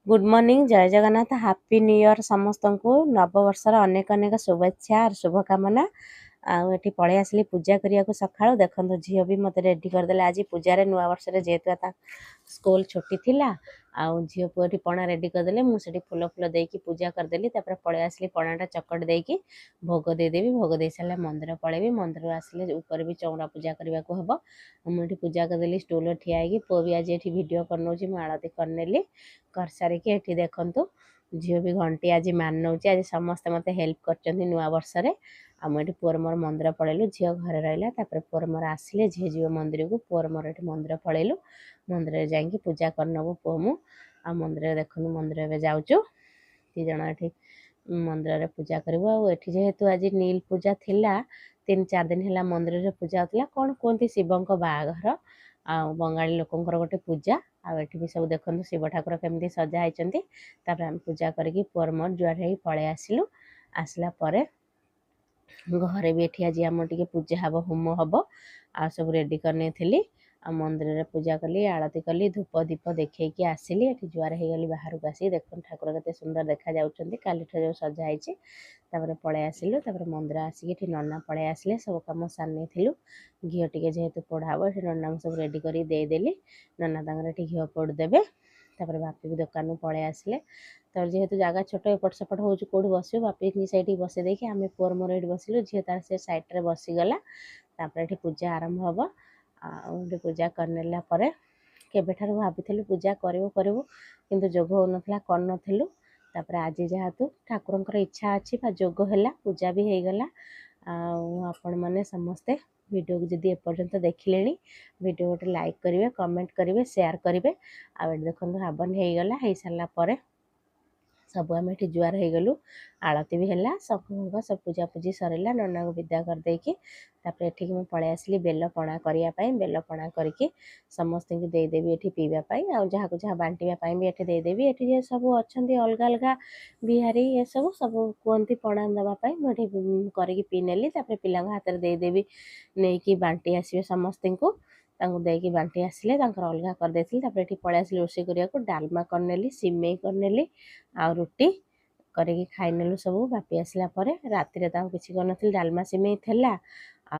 good morning जय Jagannath happy new year समस्त को नववर्षर अनेक अनेक शुभेच्छा और शुभकामना आठी पलि आसली पूजा करने सका देखो झील भी मत रेडी करदे आज पूजा नुआ वर्ष जेहेतु स्कूल छुट्टी थिला आउ झील पुओटी पणा रेडी करदे मुझे फुल फुल देकी पूजा करदेली पलि आसली पणाटा चकट देकी भोग देदेवी भोग दे सारे मंदिर पलैबी मंदिर आसले ऊपर भी चौरा पूजा करने को हम मुझे पूजा करदेली स्टूल ठिया पुओ भी आज ये भिड कर आलती करनेली कर सारिकी एठी देखंतु झील भी घंटी आज मान नौ आज समस्त मत हेल्प कर नुआ वर्ष आम पुअर मोर मंदिर पलैलु झील घरे रहा पुअर मोर आसिले झी जीव मंदिर को पुअर मोर ये मंदिर पलैलु मंदिर जाकि पूजा करनबु पुओ मु आ मंदिर देखु मंदिर जाऊँ दी जन ये मंदिर पूजा करूँ एठी जेहेतु आज नील पूजा थिला 3-4 दिन है मंदिर में पूजा होता कौन कहते शिवों बाहाघर आ बंगाली लोकंर गोटे पूजा आठ भी सब देखते शिव ठाकुर केमती सजा होती आम पूजा करके पुअर मोर जुआर हो पलि आसलु आसला घरे भी ये आज आम टे पूजा हम होम हम आ सब रेडी करनी थी आ मंदिर में पूजा कली आलती कली धूप दीप देखी आसिली ये जुआर हो गली बाहर को आसिक देख ठाकुर के सुंदर देखा काली जो सजाई पलि आसिलु मंदिर आसिक नना पलि आसिले सब कम सानी थिलु घी टे जेहेतु पोड़ा हम ये नना सब रेडी करदेली नना तक घी पोड़देवे बापी भी दुकान पलि आसिले जेहेतु जगह छोट एपट सेपट हो कौट बस बापी सैठी बसई देखिए आम पुअर मोर ये बसिलु झील तार से सैड्रे बसीगला ये पूजा आरंभ हम आ पूजा करनेला केबेठार भाभी पूजा करूँ किंतु जोग हो नाला करूँ आज जेहेतु ठाकुर इच्छा अच्छी जोग है पूजा भी हो गला आपण मैंने समस्ते वीडियो को जदि एपर्यंत देखिले वीडियो गोटे लाइक करेंगे कमेंट करेंगे शेयर करेंगे आ देखो हवन हो गला हो सारापर सब आम ये जुआर हो गलु आलती भी है सब सब पूजा पूजी सरला नना को विदा करदेकी ये मुझे पलि आसली बेल पणा करने बेल पणा करके समस्त को देदेवी ये पीवाई जहाँ को जहाँ बांटापी भी ये देदेवी ये सब अच्छा अलग अलग बिहारी ये सब सब कहती पणा देवाई मुझे करके पी नेली पिला हाथ में देदेवी नहीं कि बांटी आसवे समस्त को देकी बांटी आसिले अलग करदे ये पलि आसली रोषे करने डालमा करनेली सिमेई करनेली आ रुटी करके खाई नेलु सब बापी आसला राति किसी कर डालमा सिमेई थेला